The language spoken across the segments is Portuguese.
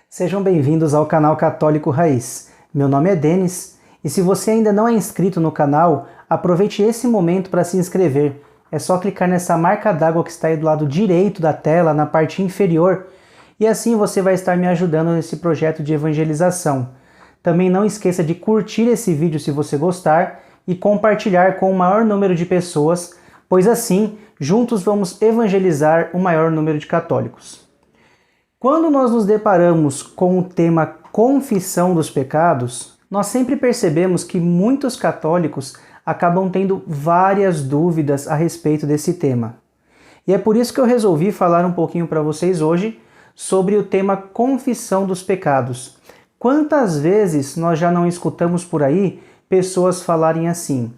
Sejam bem-vindos ao canal Católico Raiz. Meu nome é Denis e se você ainda não é inscrito no canal, aproveite esse momento para se inscrever. É só clicar nessa marca d'água que está aí do lado direito da tela, na parte inferior, e assim você vai estar me ajudando nesse projeto de evangelização. Também não esqueça de curtir esse vídeo se você gostar e compartilhar com o maior número de pessoas, pois assim, juntos vamos evangelizar o maior número de católicos. Quando nós nos deparamos com o tema confissão dos pecados, nós sempre percebemos que muitos católicos acabam tendo várias dúvidas a respeito desse tema. E é por isso que eu resolvi falar um pouquinho para vocês hoje sobre o tema confissão dos pecados. Quantas vezes nós já não escutamos por aí pessoas falarem assim: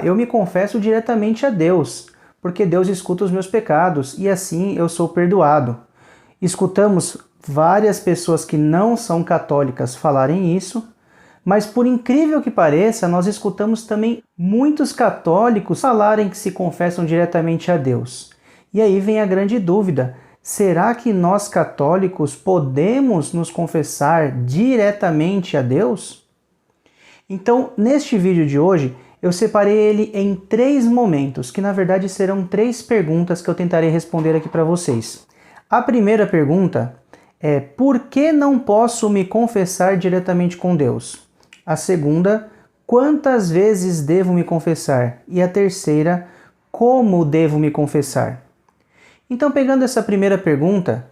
eu me confesso diretamente a Deus, porque Deus escuta os meus pecados e assim eu sou perdoado. Escutamos várias pessoas que não são católicas falarem isso, mas por incrível que pareça, nós escutamos também muitos católicos falarem que se confessam diretamente a Deus. E aí vem a grande dúvida: será que nós católicos podemos nos confessar diretamente a Deus? Então, neste vídeo de hoje, eu separei ele em 3 momentos, que na verdade serão 3 perguntas que eu tentarei responder aqui para vocês. A primeira pergunta é: por que não posso me confessar diretamente com Deus? A segunda: quantas vezes devo me confessar? E a terceira: como devo me confessar? Então, pegando essa primeira pergunta,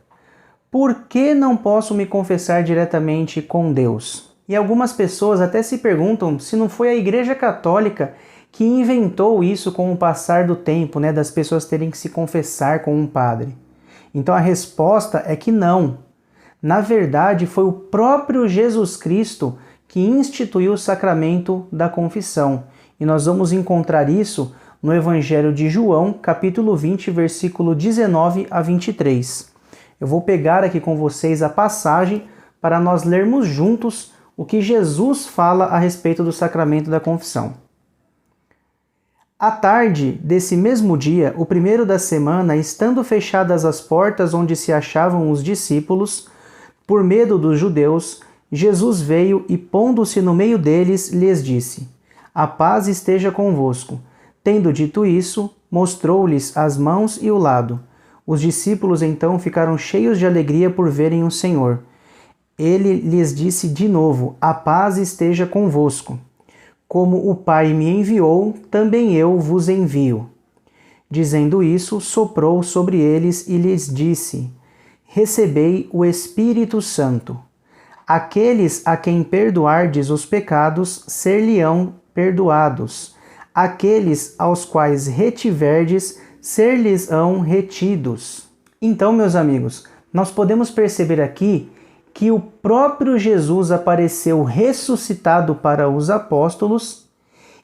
por que não posso me confessar diretamente com Deus? E algumas pessoas até se perguntam se não foi a Igreja Católica que inventou isso com o passar do tempo, das pessoas terem que se confessar com um padre. Então a resposta é que não. Na verdade, foi o próprio Jesus Cristo que instituiu o sacramento da confissão. E nós vamos encontrar isso no Evangelho de João, capítulo 20, versículo 19 a 23. Eu vou pegar aqui com vocês a passagem para nós lermos juntos o que Jesus fala a respeito do sacramento da confissão. À tarde desse mesmo dia, o primeiro da semana, estando fechadas as portas onde se achavam os discípulos, por medo dos judeus, Jesus veio e, pondo-se no meio deles, lhes disse: A paz esteja convosco. Tendo dito isso, mostrou-lhes as mãos e o lado. Os discípulos então ficaram cheios de alegria por verem o Senhor. Ele lhes disse de novo: A paz esteja convosco. Como o Pai me enviou, também eu vos envio. Dizendo isso, soprou sobre eles e lhes disse: Recebei o Espírito Santo. Aqueles a quem perdoardes os pecados, ser-lhe-ão perdoados. Aqueles aos quais retiverdes, ser-lhes-ão retidos. Então, meus amigos, nós podemos perceber aqui que o próprio Jesus apareceu ressuscitado para os apóstolos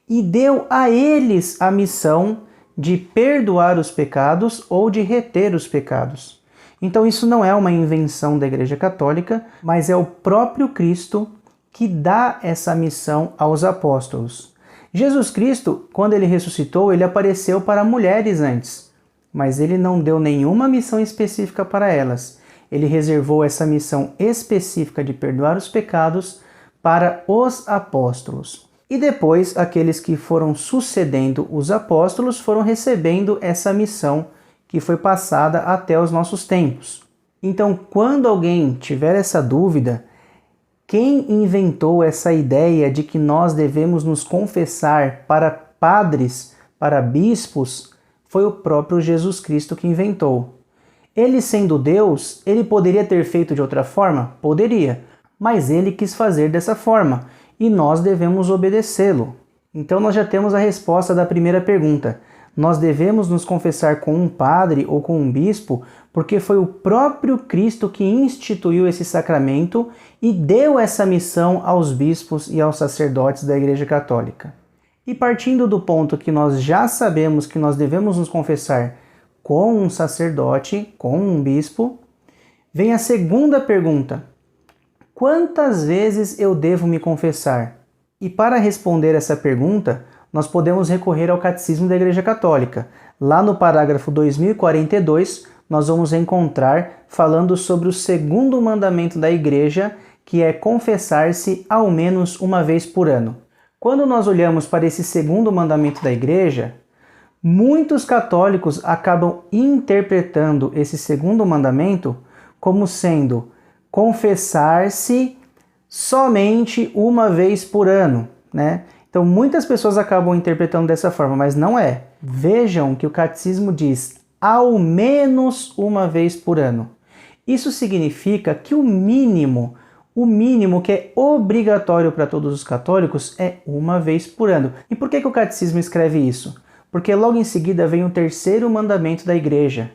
e deu a eles a missão de perdoar os pecados ou de reter os pecados. Então isso não é uma invenção da Igreja Católica, mas é o próprio Cristo que dá essa missão aos apóstolos. Jesus Cristo, quando ele ressuscitou, ele apareceu para mulheres antes, mas ele não deu nenhuma missão específica para elas. Ele reservou essa missão específica de perdoar os pecados para os apóstolos. E depois, aqueles que foram sucedendo os apóstolos foram recebendo essa missão que foi passada até os nossos tempos. Então, quando alguém tiver essa dúvida, quem inventou essa ideia de que nós devemos nos confessar para padres, para bispos, foi o próprio Jesus Cristo que inventou. Ele sendo Deus, ele poderia ter feito de outra forma? Poderia, mas ele quis fazer dessa forma e nós devemos obedecê-lo. Então nós já temos a resposta da primeira pergunta. Nós devemos nos confessar com um padre ou com um bispo porque foi o próprio Cristo que instituiu esse sacramento e deu essa missão aos bispos e aos sacerdotes da Igreja Católica. E partindo do ponto que nós já sabemos que nós devemos nos confessar com um sacerdote, com um bispo, vem a segunda pergunta: quantas vezes eu devo me confessar? E para responder essa pergunta, nós podemos recorrer ao Catecismo da Igreja Católica. Lá no parágrafo 2042, nós vamos encontrar falando sobre o segundo mandamento da igreja, que é confessar-se ao menos uma vez por ano. Quando nós olhamos para esse segundo mandamento da igreja, muitos católicos acabam interpretando esse segundo mandamento como sendo confessar-se somente uma vez por ano, né? Então muitas pessoas acabam interpretando dessa forma, mas não é. Vejam que o catecismo diz ao menos uma vez por ano. Isso significa que o mínimo que é obrigatório para todos os católicos é uma vez por ano. E por que o catecismo escreve isso? Porque logo em seguida vem o terceiro mandamento da igreja,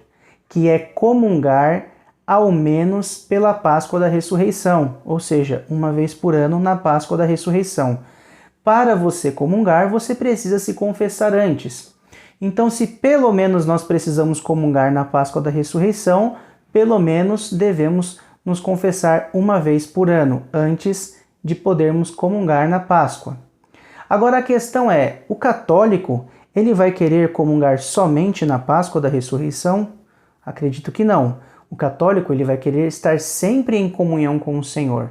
que é comungar ao menos pela Páscoa da Ressurreição, ou seja, uma vez por ano na Páscoa da Ressurreição. Para você comungar, você precisa se confessar antes. Então, se pelo menos nós precisamos comungar na Páscoa da Ressurreição, pelo menos devemos nos confessar uma vez por ano, antes de podermos comungar na Páscoa. Agora a questão é, o católico, ele vai querer comungar somente na Páscoa da Ressurreição? Acredito que não. O católico, ele vai querer estar sempre em comunhão com o Senhor.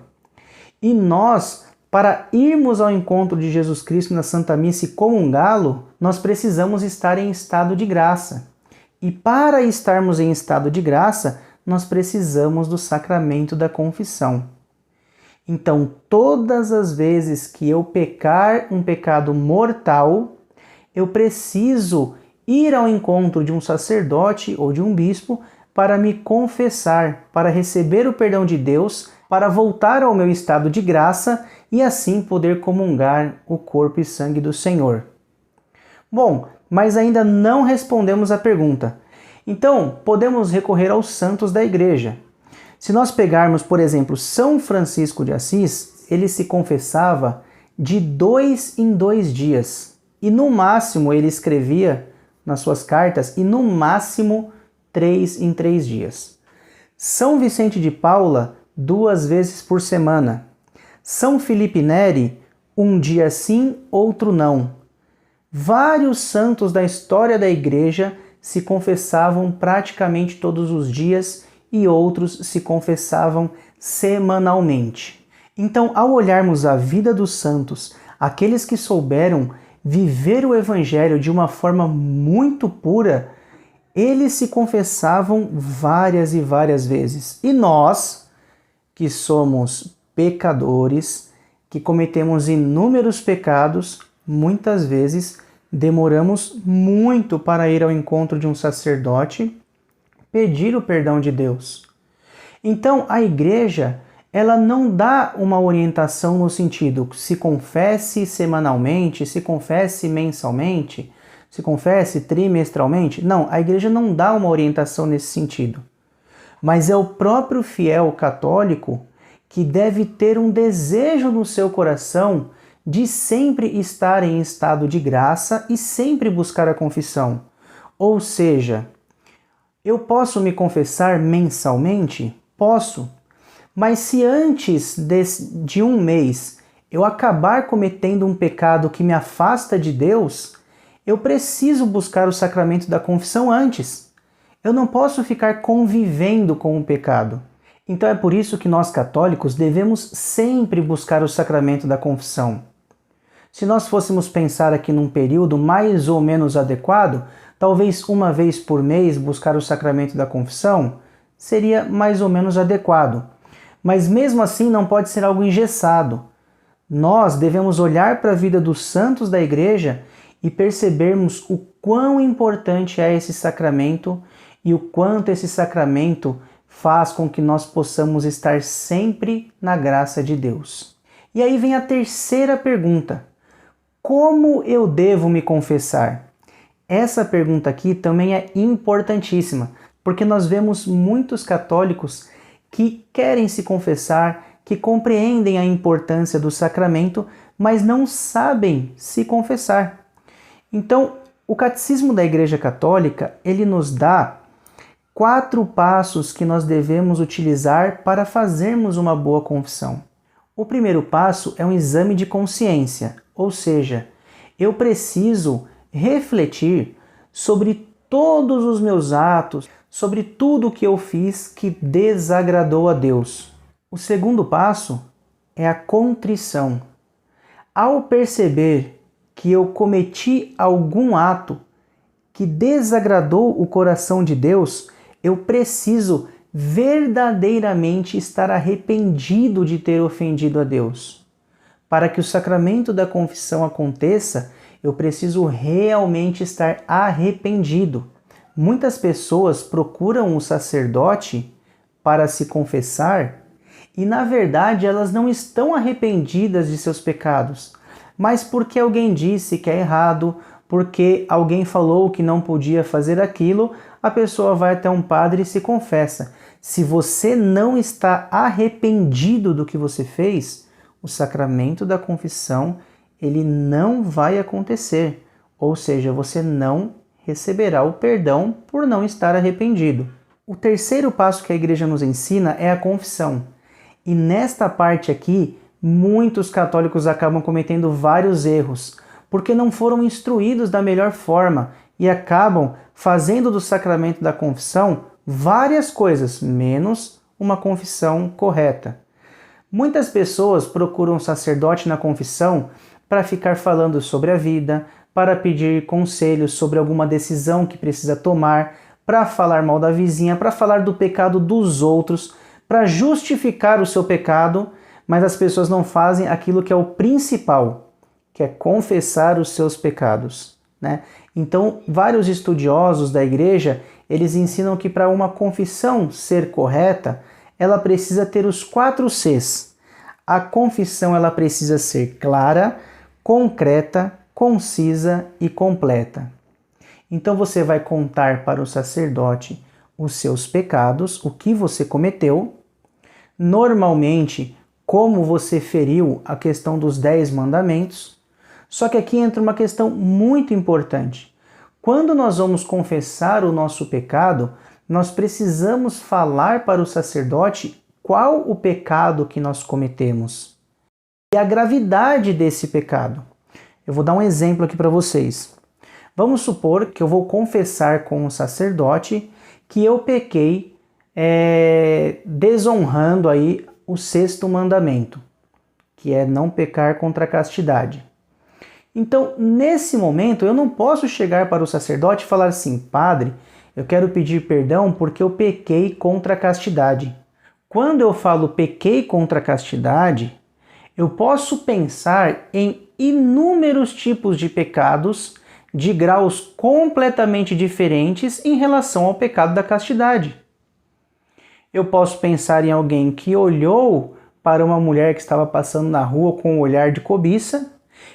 E nós, para irmos ao encontro de Jesus Cristo na Santa Missa e comungá-lo, nós precisamos estar em estado de graça. E para estarmos em estado de graça, nós precisamos do sacramento da confissão. Então, todas as vezes que eu pecar um pecado mortal, eu preciso ir ao encontro de um sacerdote ou de um bispo para me confessar, para receber o perdão de Deus, para voltar ao meu estado de graça e assim poder comungar o corpo e sangue do Senhor. Bom, mas ainda não respondemos a pergunta. Então, podemos recorrer aos santos da igreja. Se nós pegarmos, por exemplo, São Francisco de Assis, ele se confessava de 2 em 2 dias. E no máximo ele escrevia nas suas cartas, e no máximo 3 em 3 dias. São Vicente de Paula, 2 vezes por semana. São Felipe Neri, um dia sim, outro não. Vários santos da história da igreja se confessavam praticamente todos os dias e outros se confessavam semanalmente. Então, ao olharmos a vida dos santos, aqueles que souberam viver o Evangelho de uma forma muito pura, eles se confessavam várias e várias vezes. E nós, que somos pecadores, que cometemos inúmeros pecados, muitas vezes demoramos muito para ir ao encontro de um sacerdote, pedir o perdão de Deus. Então, a igreja, ela não dá uma orientação no sentido se confesse semanalmente, se confesse mensalmente, se confesse trimestralmente. Não, a igreja não dá uma orientação nesse sentido. Mas é o próprio fiel católico que deve ter um desejo no seu coração de sempre estar em estado de graça e sempre buscar a confissão. Ou seja, eu posso me confessar mensalmente? Posso. Mas se antes de um mês eu acabar cometendo um pecado que me afasta de Deus, eu preciso buscar o sacramento da confissão antes. Eu não posso ficar convivendo com o pecado. Então é por isso que nós católicos devemos sempre buscar o sacramento da confissão. Se nós fôssemos pensar aqui num período mais ou menos adequado, talvez uma vez por mês buscar o sacramento da confissão seria mais ou menos adequado. Mas mesmo assim não pode ser algo engessado. Nós devemos olhar para a vida dos santos da igreja e percebermos o quão importante é esse sacramento e o quanto esse sacramento faz com que nós possamos estar sempre na graça de Deus. E aí vem a terceira pergunta. Como eu devo me confessar? Essa pergunta aqui também é importantíssima, porque nós vemos muitos católicos que querem se confessar, que compreendem a importância do sacramento, mas não sabem se confessar. Então, o Catecismo da Igreja Católica, ele nos dá 4 passos que nós devemos utilizar para fazermos uma boa confissão. O primeiro passo é um exame de consciência, ou seja, eu preciso refletir sobre todos os meus atos, sobre tudo o que eu fiz que desagradou a Deus. O segundo passo é a contrição. Ao perceber que eu cometi algum ato que desagradou o coração de Deus, eu preciso verdadeiramente estar arrependido de ter ofendido a Deus. Para que o sacramento da confissão aconteça, eu preciso realmente estar arrependido. Muitas pessoas procuram o sacerdote para se confessar e, na verdade, elas não estão arrependidas de seus pecados, mas porque alguém disse que é errado, porque alguém falou que não podia fazer aquilo, a pessoa vai até um padre e se confessa. Se você não está arrependido do que você fez, o sacramento da confissão ele não vai acontecer, ou seja, você não receberá o perdão por não estar arrependido. O terceiro passo que a igreja nos ensina é a confissão. E nesta parte aqui, muitos católicos acabam cometendo vários erros, porque não foram instruídos da melhor forma e acabam fazendo do sacramento da confissão várias coisas, menos uma confissão correta. Muitas pessoas procuram um sacerdote na confissão para ficar falando sobre a vida, para pedir conselhos sobre alguma decisão que precisa tomar, para falar mal da vizinha, para falar do pecado dos outros, para justificar o seu pecado, mas as pessoas não fazem aquilo que é o principal, que é confessar os seus pecados, né? Então, vários estudiosos da igreja, eles ensinam que para uma confissão ser correta, ela precisa ter os 4 Cs. A confissão ela precisa ser clara, concreta, concisa e completa. Então você vai contar para o sacerdote os seus pecados, o que você cometeu, normalmente como você feriu a questão dos 10 mandamentos. Só que aqui entra uma questão muito importante. Quando nós vamos confessar o nosso pecado, nós precisamos falar para o sacerdote qual o pecado que nós cometemos e a gravidade desse pecado. Eu vou dar um exemplo aqui para vocês. Vamos supor que eu vou confessar com o sacerdote que eu pequei desonrando aí o 6º mandamento, que é não pecar contra a castidade. Então, nesse momento, eu não posso chegar para o sacerdote e falar assim: padre, eu quero pedir perdão porque eu pequei contra a castidade. Quando eu falo pequei contra a castidade, eu posso pensar em inúmeros tipos de pecados de graus completamente diferentes em relação ao pecado da castidade. Eu posso pensar em alguém que olhou para uma mulher que estava passando na rua com um olhar de cobiça.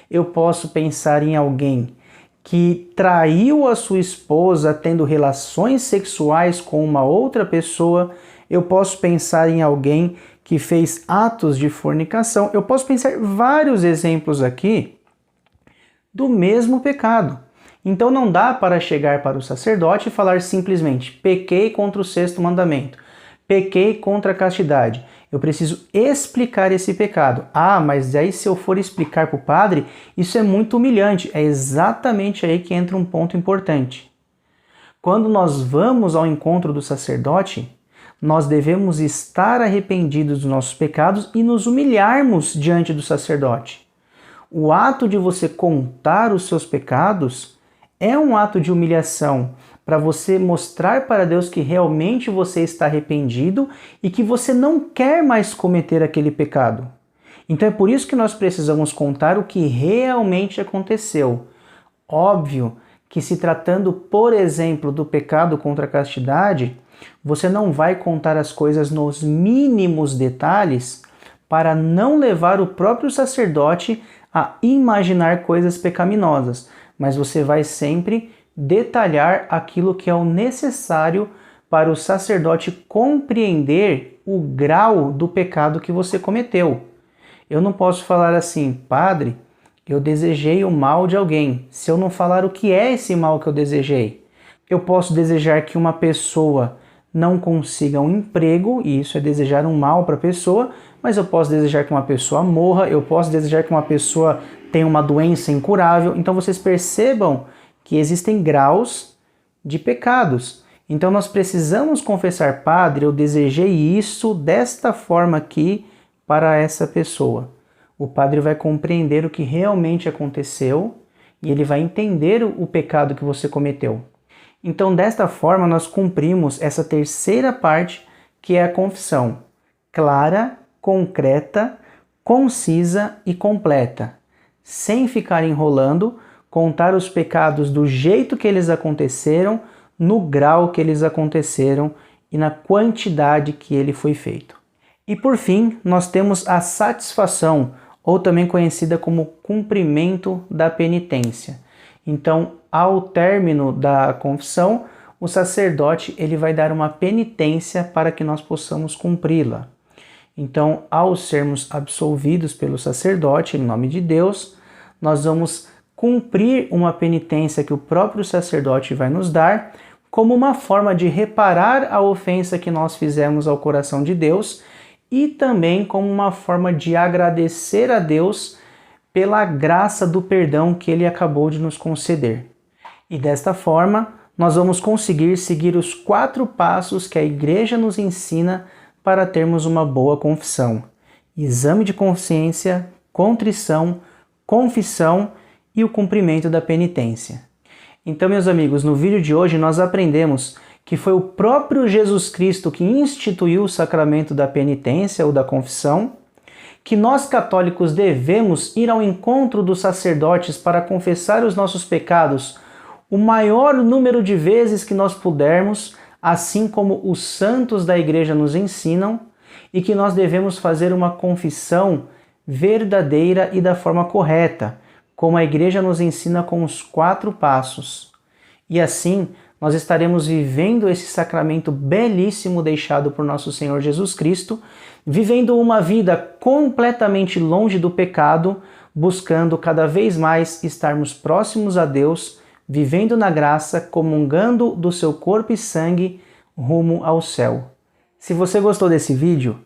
Eu posso pensar em alguém que traiu a sua esposa tendo relações sexuais com uma outra pessoa. Eu posso pensar em alguém que fez atos de fornicação. Eu posso pensar vários exemplos aqui do mesmo pecado. Então não dá para chegar para o sacerdote e falar simplesmente: pequei contra o 6º mandamento, pequei contra a castidade. Eu preciso explicar esse pecado. Ah, mas aí se eu for explicar para o padre, isso é muito humilhante. É exatamente aí que entra um ponto importante. Quando nós vamos ao encontro do sacerdote, nós devemos estar arrependidos dos nossos pecados e nos humilharmos diante do sacerdote. O ato de você contar os seus pecados é um ato de humilhação, para você mostrar para Deus que realmente você está arrependido e que você não quer mais cometer aquele pecado. Então é por isso que nós precisamos contar o que realmente aconteceu. Óbvio que se tratando, por exemplo, do pecado contra a castidade, você não vai contar as coisas nos mínimos detalhes para não levar o próprio sacerdote a imaginar coisas pecaminosas, mas você vai sempre detalhar aquilo que é o necessário para o sacerdote compreender o grau do pecado que você cometeu. Eu não posso falar assim: padre, eu desejei o mal de alguém, se eu não falar o que é esse mal que eu desejei. Eu posso desejar que uma pessoa não consiga um emprego, e isso é desejar um mal para a pessoa, mas eu posso desejar que uma pessoa morra, eu posso desejar que uma pessoa tenha uma doença incurável. Então vocês percebam que existem graus de pecados. Então nós precisamos confessar: Padre, eu desejei isso desta forma aqui para essa pessoa. O padre vai compreender o que realmente aconteceu e ele vai entender o pecado que você cometeu. Então, desta forma, nós cumprimos essa terceira parte, que é a confissão. Clara, concreta, concisa e completa. Sem ficar enrolando, contar os pecados do jeito que eles aconteceram, no grau que eles aconteceram e na quantidade que ele foi feito. E por fim, nós temos a satisfação, ou também conhecida como cumprimento da penitência. Então, ao término da confissão, o sacerdote ele vai dar uma penitência para que nós possamos cumpri-la. Então, ao sermos absolvidos pelo sacerdote, em nome de Deus, nós vamos cumprir uma penitência que o próprio sacerdote vai nos dar, como uma forma de reparar a ofensa que nós fizemos ao coração de Deus e também como uma forma de agradecer a Deus pela graça do perdão que Ele acabou de nos conceder. E desta forma, nós vamos conseguir seguir os 4 passos que a Igreja nos ensina para termos uma boa confissão: exame de consciência, contrição, confissão e o cumprimento da penitência. Então, meus amigos, no vídeo de hoje nós aprendemos que foi o próprio Jesus Cristo que instituiu o sacramento da penitência ou da confissão, que nós católicos devemos ir ao encontro dos sacerdotes para confessar os nossos pecados o maior número de vezes que nós pudermos, assim como os santos da Igreja nos ensinam, e que nós devemos fazer uma confissão verdadeira e da forma correta, como a Igreja nos ensina com os 4 passos. E assim, nós estaremos vivendo esse sacramento belíssimo deixado por nosso Senhor Jesus Cristo, vivendo uma vida completamente longe do pecado, buscando cada vez mais estarmos próximos a Deus, vivendo na graça, comungando do seu corpo e sangue rumo ao céu. Se você gostou desse vídeo,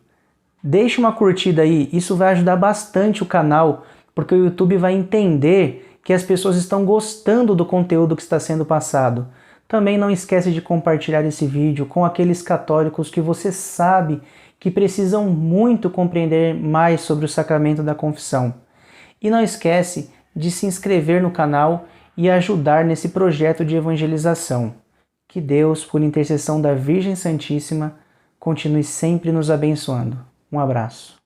deixe uma curtida aí, isso vai ajudar bastante o canal, porque o YouTube vai entender que as pessoas estão gostando do conteúdo que está sendo passado. Também não esquece de compartilhar esse vídeo com aqueles católicos que você sabe que precisam muito compreender mais sobre o sacramento da confissão. E não esquece de se inscrever no canal e ajudar nesse projeto de evangelização. Que Deus, por intercessão da Virgem Santíssima, continue sempre nos abençoando. Um abraço.